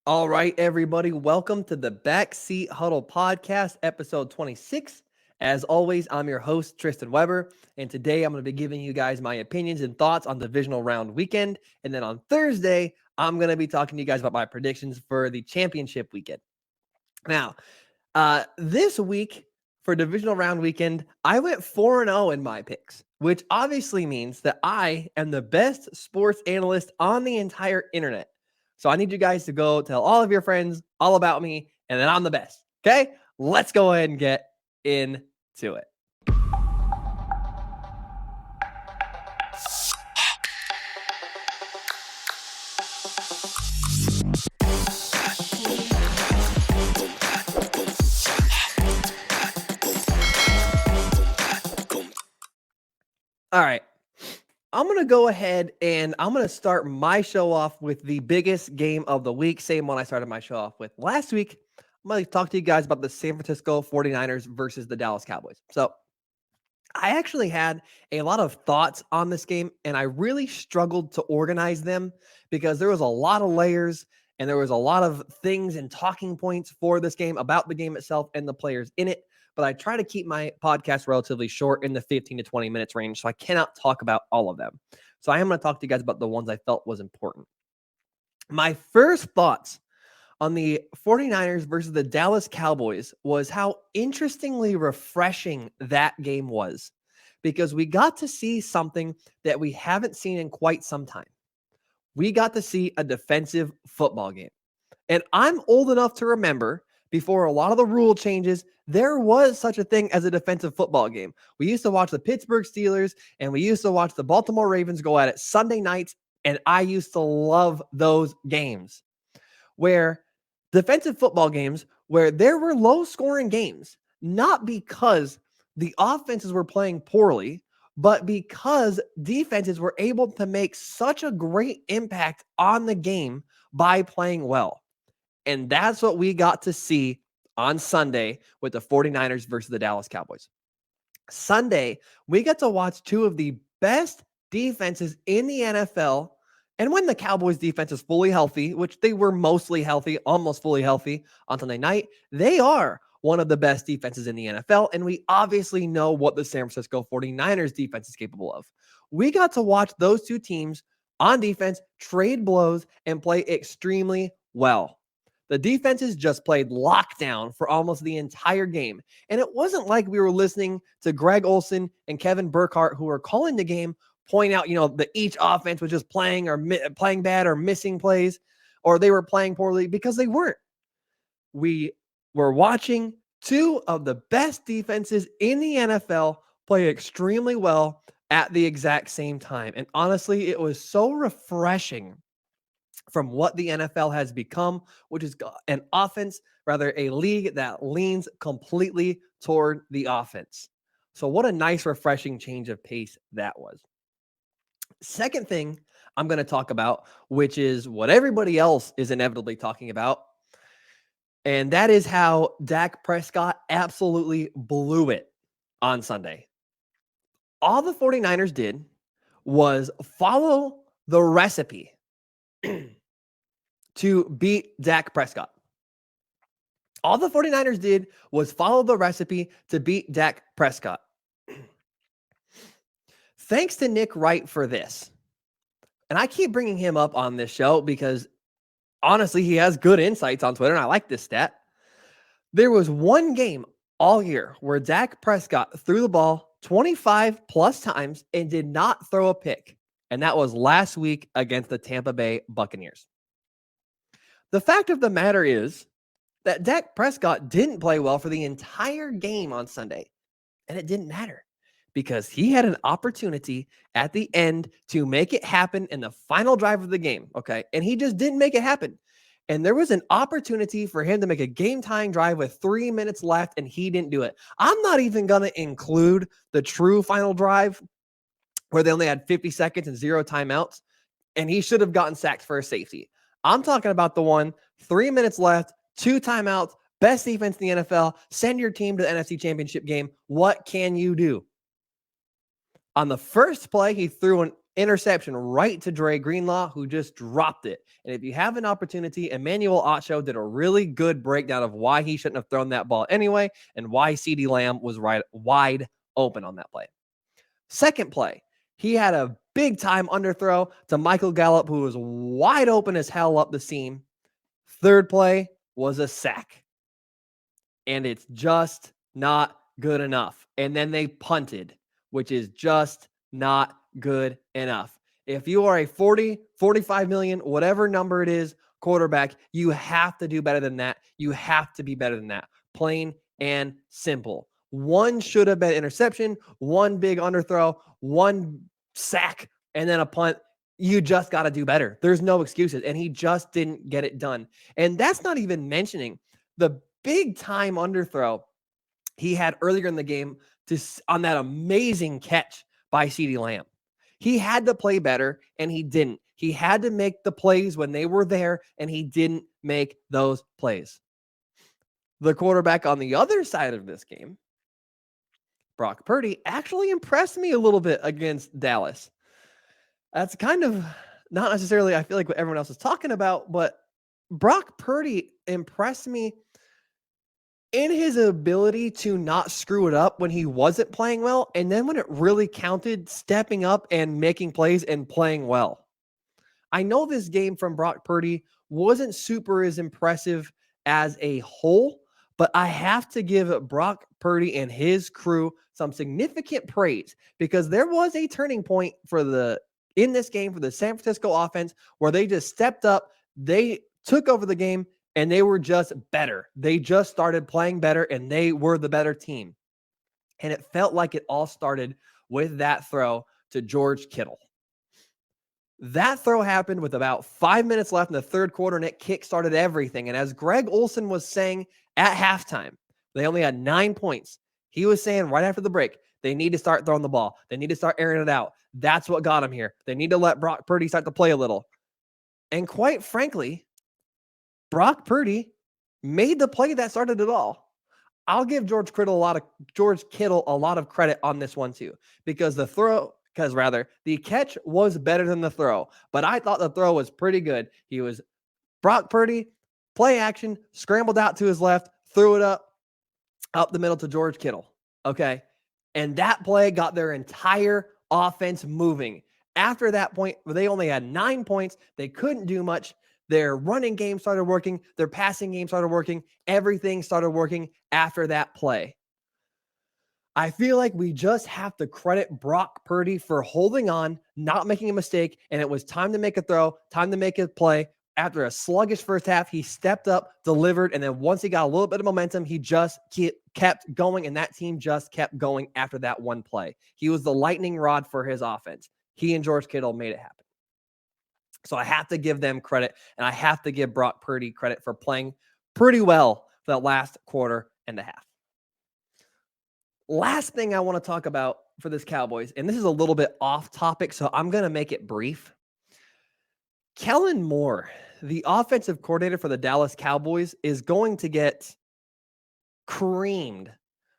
All right, everybody, welcome to the Backseat Huddle Podcast, episode 26. As always, I'm your host, Tristan Weber, and today I'm going to be giving you guys my opinions and thoughts on Divisional Round weekend. And then on Thursday, I'm going to be talking to you guys about my predictions for the championship weekend. Now, this week for Divisional Round weekend, I went 4-0 in my picks, which obviously means that I am the best sports analyst on the entire internet. So I need you guys to go tell all of your friends all about me and that I'm the best. Okay? Let's go ahead and get into it. All right. I'm going to go ahead and I'm going to start my show off with the biggest game of the week. Same one I started my show off with last week. I'm going to talk to you guys about the San Francisco 49ers versus the Dallas Cowboys. So I actually had a lot of thoughts on this game, and I really struggled to organize them because there was a lot of layers and there was a lot of things and talking points for this game about the game itself and the players in it. But I try to keep my podcast relatively short in the 15 to 20 minutes range, so I cannot talk about all of them. So I am going to talk to you guys about the ones I felt was important. My first thoughts on the 49ers versus the Dallas Cowboys was how interestingly refreshing that game was, because we got to see something that we haven't seen in quite some time. We got to see a defensive football game. And I'm old enough to remember before a lot of the rule changes, there was such a thing as a defensive football game. We used to watch the Pittsburgh Steelers and we used to watch the Baltimore Ravens go at it Sunday nights. And I used to love those games where defensive football games where there were low scoring games, not because the offenses were playing poorly, but because defenses were able to make such a great impact on the game by playing well. And that's what we got to see on Sunday with the 49ers versus the Dallas Cowboys. Sunday, we got to watch two of the best defenses in the NFL. And when the Cowboys defense is fully healthy, which they were mostly healthy, almost fully healthy on Sunday night, they are one of the best defenses in the NFL. And we obviously know what the San Francisco 49ers defense is capable of. We got to watch those two teams on defense trade blows and play extremely well. The defenses just played lockdown for almost the entire game. And it wasn't like we were listening to Greg Olsen and Kevin Burkhardt, who were calling the game, point out, that each offense was just playing playing bad or missing plays, or they were playing poorly, because they weren't. We were watching two of the best defenses in the NFL play extremely well at the exact same time. And honestly, it was so refreshing from what the NFL has become, which is an offense, rather a league that leans completely toward the offense. So what a nice, refreshing change of pace that was. Second thing I'm going to talk about, which is what everybody else is inevitably talking about, and that is how Dak Prescott absolutely blew it on Sunday. All the 49ers did was follow the recipe to beat Dak Prescott. All the 49ers did was follow the recipe to beat Dak Prescott. Thanks to Nick Wright for this. And I keep bringing him up on this show because honestly, he has good insights on Twitter, and I like this stat. There was one game all year where Dak Prescott threw the ball 25 plus times and did not throw a pick. And that was last week against the Tampa Bay Buccaneers. The fact of the matter is that Dak Prescott didn't play well for the entire game on Sunday. And it didn't matter because he had an opportunity at the end to make it happen in the final drive of the game. Okay. And he just didn't make it happen. And there was an opportunity for him to make a game-tying drive with 3 minutes left, and he didn't do it. I'm not even going to include the true final drive where they only had 50 seconds and 0 timeouts, and he should have gotten sacked for a safety. I'm talking about the one, 3 minutes left, 2 timeouts, best defense in the NFL, send your team to the NFC Championship game. What can you do? On the first play, he threw an interception right to Dre Greenlaw, who just dropped it. And if you have an opportunity, Emmanuel Acho did a really good breakdown of why he shouldn't have thrown that ball anyway and why CeeDee Lamb was wide open on that play. Second play, he had a big time underthrow to Michael Gallup, who was wide open as hell up the seam. Third play was a sack. And it's just not good enough. And then they punted, which is just not good enough. If you are a 40, 45 million, whatever number it is, quarterback, you have to do better than that. You have to be better than that. Plain and simple. One should have been interception, one big underthrow, one sack, and then a punt. You just got to do better. There's no excuses. And he just didn't get it done. And that's not even mentioning the big time underthrow he had earlier in the game on that amazing catch by CeeDee Lamb. He had to play better, and he didn't. He had to make the plays when they were there, and he didn't make those plays. The quarterback on the other side of this game, Brock Purdy, actually impressed me a little bit against Dallas. That's kind of not necessarily, I feel like, what everyone else is talking about, but Brock Purdy impressed me in his ability to not screw it up when he wasn't playing well, and then when it really counted, stepping up and making plays and playing well. I know this game from Brock Purdy wasn't super as impressive as a whole, but I have to give Brock Purdy and his crew some significant praise because there was a turning point in this game for the San Francisco offense where they just stepped up, they took over the game, and they were just better. They just started playing better, and they were the better team. And it felt like it all started with that throw to George Kittle. That throw happened with about 5 minutes left in the third quarter, and it kick-started everything. And as Greg Olsen was saying at halftime, they only had 9 points. He was saying right after the break, they need to start throwing the ball. They need to start airing it out. That's what got him here. They need to let Brock Purdy start to play a little. And quite frankly, Brock Purdy made the play that started it all. I'll give George Kittle a lot of credit on this one too, because the catch was better than the throw, but I thought the throw was pretty good. He was Brock Purdy, play action, scrambled out to his left, threw it up the middle to George Kittle. Okay. And that play got their entire offense moving. After that point, they only had 9 points. They couldn't do much. Their running game started working. Their passing game started working. Everything started working after that play. I feel like we just have to credit Brock Purdy for holding on, not making a mistake, and it was time to make a throw, time to make a play. After a sluggish first half, he stepped up, delivered, and then once he got a little bit of momentum, he just kept going, and that team just kept going after that one play. He was the lightning rod for his offense. He and George Kittle made it happen. So I have to give them credit, and I have to give Brock Purdy credit for playing pretty well for that last quarter and a half. Last thing I want to talk about for this Cowboys, and this is a little bit off topic, so I'm going to make it brief. Kellen Moore, the offensive coordinator for the Dallas Cowboys, is going to get creamed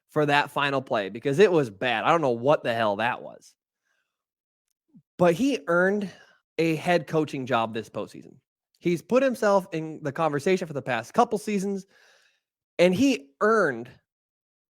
for that final play because it was bad. I don't know what the hell that was. But he earned a head coaching job this postseason. He's put himself in the conversation for the past couple seasons, and he earned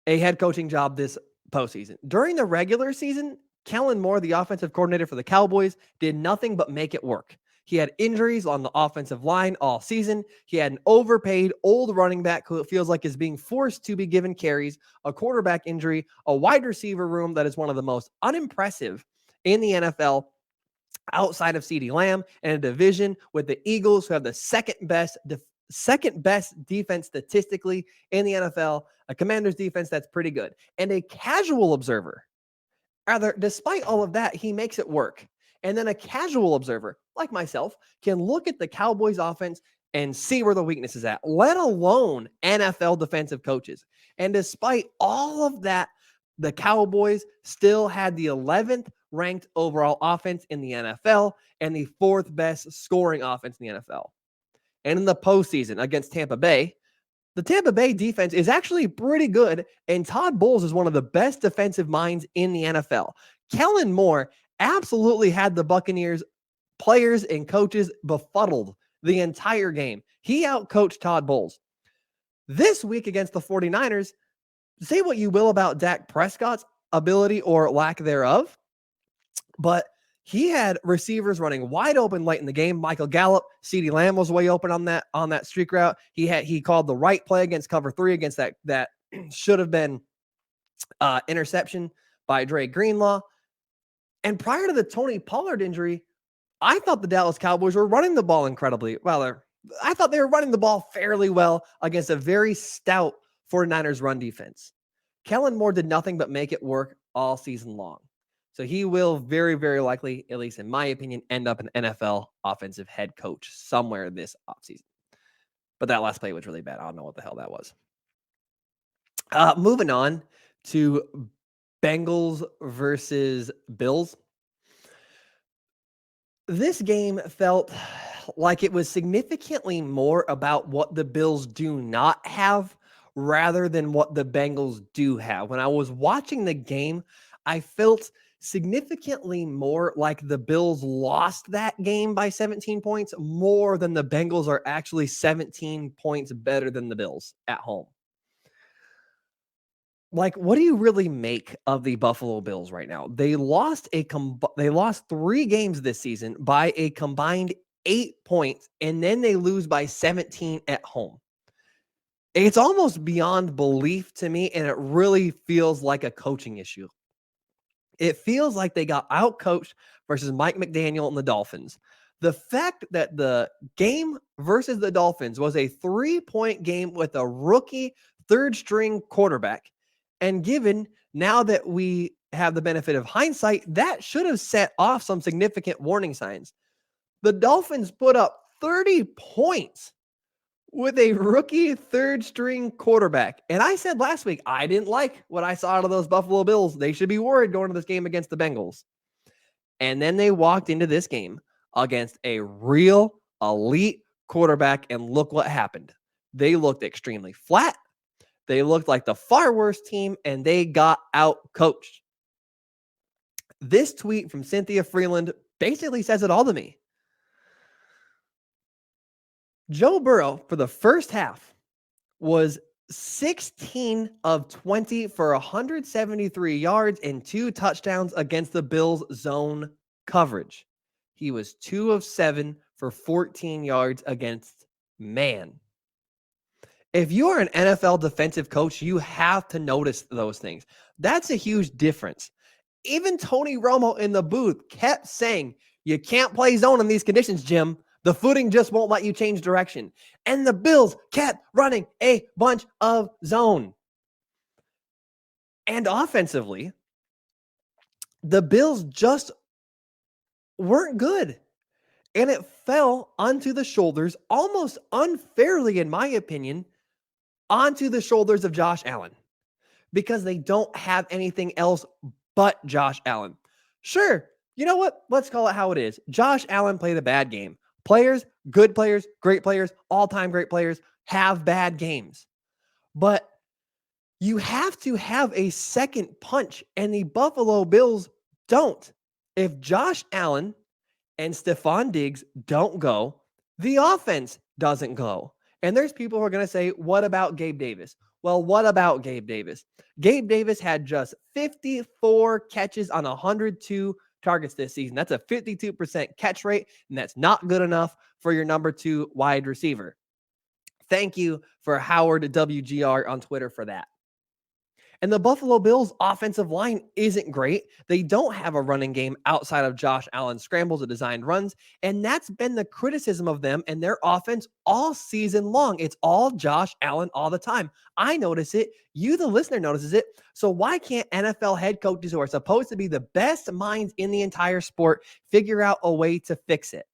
a head coaching job this postseason. During the regular season, Kellen Moore, the offensive coordinator for the Cowboys, did nothing but make it work. He had injuries on the offensive line all season. He had an overpaid old running back who it feels like is being forced to be given carries, a quarterback injury, a wide receiver room that is one of the most unimpressive in the NFL outside of CeeDee Lamb, and a division with the Eagles, who have the second best defense statistically in the NFL, a Commanders defense that's pretty good. And a casual observer, despite all of that, he makes it work. And then a casual observer, like myself, can look at the Cowboys offense and see where the weakness is at, let alone NFL defensive coaches. And despite all of that, the Cowboys still had the 11th ranked overall offense in the NFL and the 4th best scoring offense in the NFL. And in the postseason against Tampa Bay, the Tampa Bay defense is actually pretty good, and Todd Bowles is one of the best defensive minds in the NFL. Kellen Moore absolutely had the Buccaneers players and coaches befuddled the entire game. He outcoached Todd Bowles. This week against the 49ers, say what you will about Dak Prescott's ability or lack thereof, but he had receivers running wide open late in the game. Michael Gallup, CeeDee Lamb was way open on that streak route. He called the right play against cover 3 against that should have been interception by Dre Greenlaw. And prior to the Tony Pollard injury, I thought the Dallas Cowboys were running the ball incredibly well. I thought they were running the ball fairly well against a very stout 49ers run defense. Kellen Moore did nothing but make it work all season long. So he will very, very likely, at least in my opinion, end up an NFL offensive head coach somewhere this offseason. But that last play was really bad. I don't know what the hell that was. Moving on to Bengals versus Bills. This game felt like it was significantly more about what the Bills do not have rather than what the Bengals do have. When I was watching the game, I felt significantly more like the Bills lost that game by 17 points more than the Bengals are actually 17 points better than the Bills at home. Like, what do you really make of the Buffalo Bills right now? They lost 3 games this season by a combined 8 points, and then they lose by 17 at home. It's almost beyond belief to me, and it really feels like a coaching issue. It feels like they got outcoached versus Mike McDaniel and the Dolphins. The fact that the game versus the Dolphins was a 3-point game with a rookie third-string quarterback, and given now that we have the benefit of hindsight, that should have set off some significant warning signs. The Dolphins put up 30 points with a rookie third-string quarterback. And I said last week, I didn't like what I saw out of those Buffalo Bills. They should be worried going to this game against the Bengals. And then they walked into this game against a real elite quarterback, and look what happened. They looked extremely flat. They looked like the far worst team, and they got out-coached. This tweet from Cynthia Freeland basically says it all to me. Joe Burrow, for the first half, was 16 of 20 for 173 yards and 2 touchdowns against the Bills' zone coverage. He was 2 of 7 for 14 yards against man. If you're an NFL defensive coach, you have to notice those things. That's a huge difference. Even Tony Romo in the booth kept saying, you can't play zone in these conditions, Jim. The footing just won't let you change direction. And the Bills kept running a bunch of zone. And offensively, the Bills just weren't good. And it fell onto the shoulders, almost unfairly, in my opinion, onto the shoulders of Josh Allen, because they don't have anything else but Josh Allen. Sure, you know what? Let's call it how it is. Josh Allen played a bad game. Players, good players, great players, all-time great players have bad games. But you have to have a second punch, and the Buffalo Bills don't. If Josh Allen and Stefon Diggs don't go, the offense doesn't go. And there's people who are going to say, what about Gabe Davis? Well, what about Gabe Davis? Gabe Davis had just 54 catches on 102 targets this season. That's a 52% catch rate, and that's not good enough for your number 2 wide receiver. Thank you for Howard WGR on Twitter for that. And the Buffalo Bills offensive line isn't great. They don't have a running game outside of Josh Allen's scrambles and designed runs. And that's been the criticism of them and their offense all season long. It's all Josh Allen all the time. I notice it. You, the listener, notices it. So why can't NFL head coaches who are supposed to be the best minds in the entire sport figure out a way to fix it?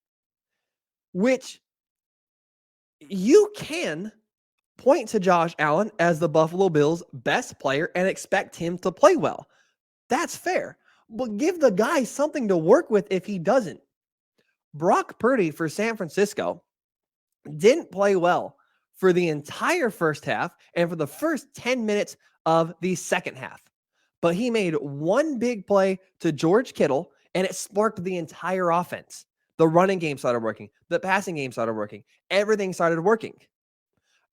Which you can point to Josh Allen as the Buffalo Bills' best player and expect him to play well. That's fair. But give the guy something to work with if he doesn't. Brock Purdy for San Francisco didn't play well for the entire first half and for the first 10 minutes of the second half. But he made one big play to George Kittle and it sparked the entire offense. The running game started working. The passing game started working. Everything started working.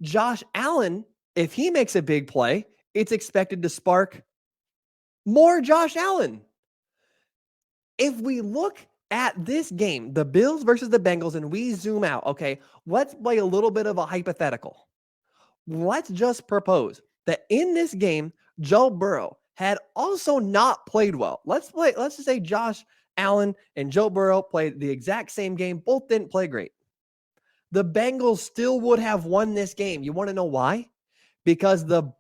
Josh Allen, if he makes a big play, it's expected to spark more Josh Allen. If we look at this game, the Bills versus the Bengals, and we zoom out, okay, let's play a little bit of a hypothetical. Let's just propose that in this game, Joe Burrow had also not played well. Let's just say Josh Allen and Joe Burrow played the exact same game. Both didn't play great. The Bengals still would have won this game. You want to know why? Because the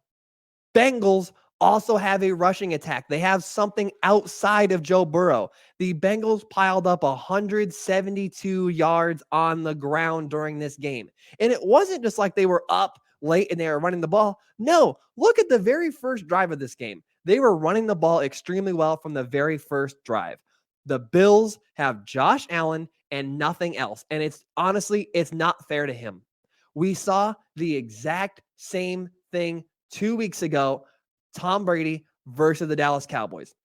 Bengals also have a rushing attack. They have something outside of Joe Burrow. The Bengals piled up 172 yards on the ground during this game. And it wasn't just like they were up late and they were running the ball. No, look at the very first drive of this game. They were running the ball extremely well from the very first drive. The Bills have Josh Allen and nothing else. And it's honestly, it's not fair to him. We saw the exact same thing 2 weeks ago, Tom Brady versus the Dallas Cowboys.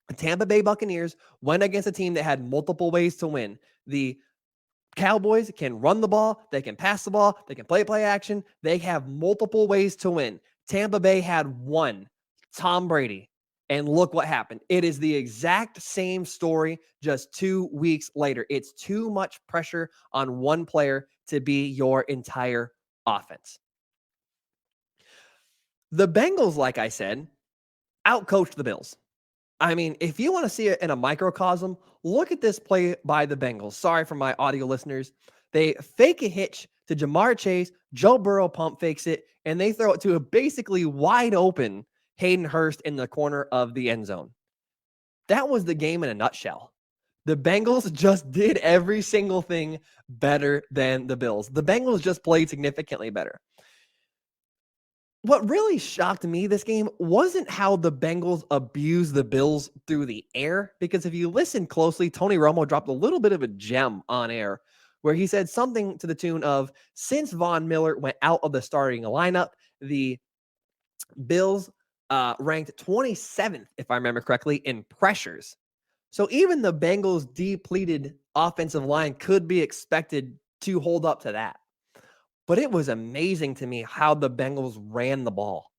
The Tampa Bay Buccaneers went against a team that had multiple ways to win. The Cowboys can run the ball, they can pass the ball, they can play action. They have multiple ways to win. Tampa Bay had one, Tom Brady. And look what happened. It is the exact same story just 2 weeks later. It's too much pressure on one player to be your entire offense. The Bengals, like I said, outcoached the Bills. I mean, if you want to see it in a microcosm, look at this play by the Bengals. Sorry for my audio listeners. They fake a hitch to Jamar Chase. Joe Burrow pump fakes it, and they throw it to a basically wide open Hayden Hurst in the corner of the end zone. That was the game in a nutshell. The Bengals just did every single thing better than the Bills. The Bengals just played significantly better. What really shocked me this game wasn't how the Bengals abused the Bills through the air, because if you listen closely, Tony Romo dropped a little bit of a gem on air where he said something to the tune of, since Von Miller went out of the starting lineup, the Bills ranked 27th, if I remember correctly, in pressures. So even the Bengals' depleted offensive line could be expected to hold up to that. But it was amazing to me how the Bengals ran the ball.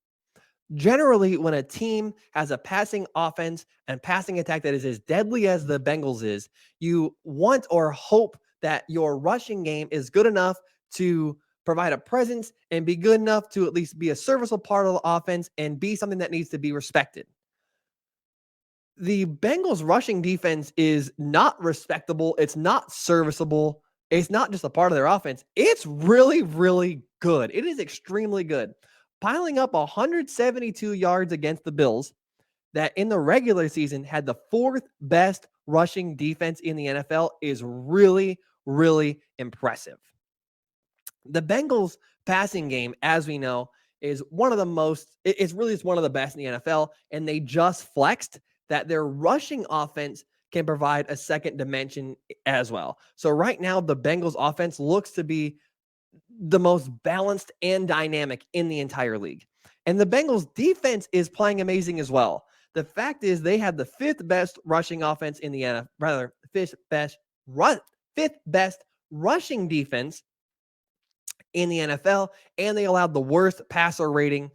Generally, when a team has a passing offense and passing attack that is as deadly as the Bengals is, you want or hope that your rushing game is good enough to provide a presence and be good enough to at least be a serviceable part of the offense and be something that needs to be respected. The Bengals rushing defense is not respectable. It's not serviceable. It's not just a part of their offense. It's really, really good. It is extremely good. Piling up 172 yards against the Bills that in the regular season had the fourth best rushing defense in the NFL is really, really impressive. The Bengals passing game, as we know, is one of the most, it's one of the best in the NFL, and they just flexed that their rushing offense can provide a second dimension as well. So right now, the Bengals offense looks to be the most balanced and dynamic in the entire league. And the Bengals defense is playing amazing as well. The fact is they had the fifth best rushing offense in the NFL, fifth best rushing defense in the NFL, and they allowed the worst passer rating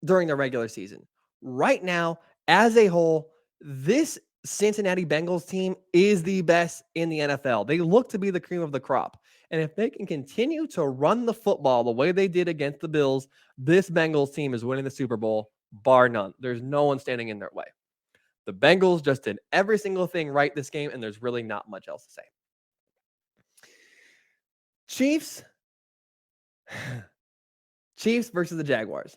during the regular season. Right now, as a whole, this Cincinnati Bengals team is the best in the NFL. They look to be the cream of the crop. And if they can continue to run the football the way they did against the Bills, this Bengals team is winning the Super Bowl, bar none. There's no one standing in their way. The Bengals just did every single thing right this game, and there's really not much else to say. Chiefs versus the Jaguars.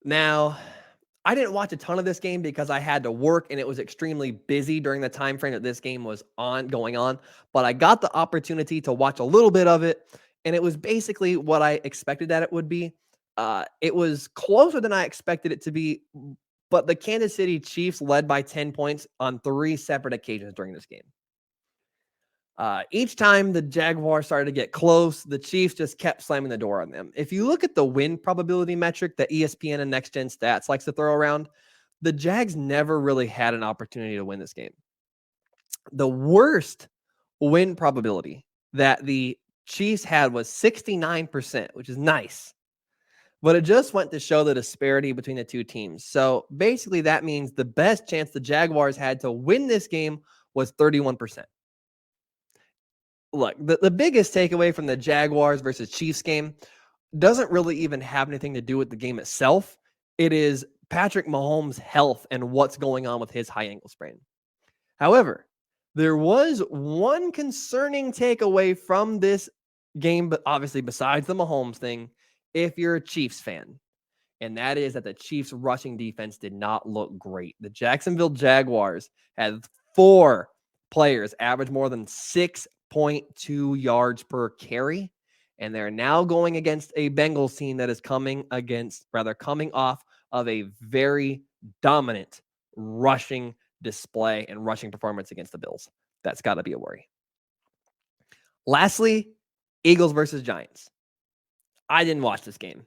Now, I didn't watch a ton of this game because I had to work and it was extremely busy during the time frame that this game was going on. But I got the opportunity to watch a little bit of it, and it was basically what I expected that it would be. It was closer than I expected it to be, but the Kansas City Chiefs led by 10 points on 3 separate occasions during this game. Each time the Jaguars started to get close, the Chiefs just kept slamming the door on them. If you look at the win probability metric that ESPN and Next Gen Stats likes to throw around, the Jags never really had an opportunity to win this game. The worst win probability that the Chiefs had was 69%, which is nice. But it just went to show the disparity between the two teams. So basically, that means the best chance the Jaguars had to win this game was 31%. Look, the biggest takeaway from the Jaguars versus Chiefs game doesn't really even have anything to do with the game itself. It is Patrick Mahomes' health and what's going on with his high ankle sprain. However, there was one concerning takeaway from this game, but obviously besides the Mahomes thing, if you're a Chiefs fan, and that is that the Chiefs' rushing defense did not look great. The Jacksonville Jaguars had 4 players average more than 6.2 yards per carry, and they're now going against a Bengals team that is coming off of a very dominant rushing display and rushing performance against the Bills. That's got to be a worry. Lastly, Eagles versus Giants. I didn't watch this game.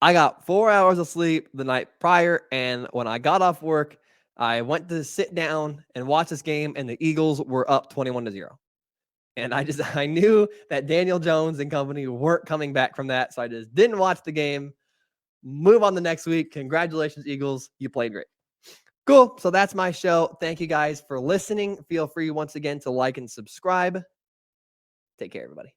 I got 4 hours of sleep the night prior, and when I got off work, I went to sit down and watch this game, and the Eagles were up 21-0. And I knew that Daniel Jones and company weren't coming back from that, so I just didn't watch the game. Move on to next week. Congratulations, Eagles. You played great. Cool. So that's my show. Thank you guys for listening. Feel free once again to like and subscribe. Take care, everybody.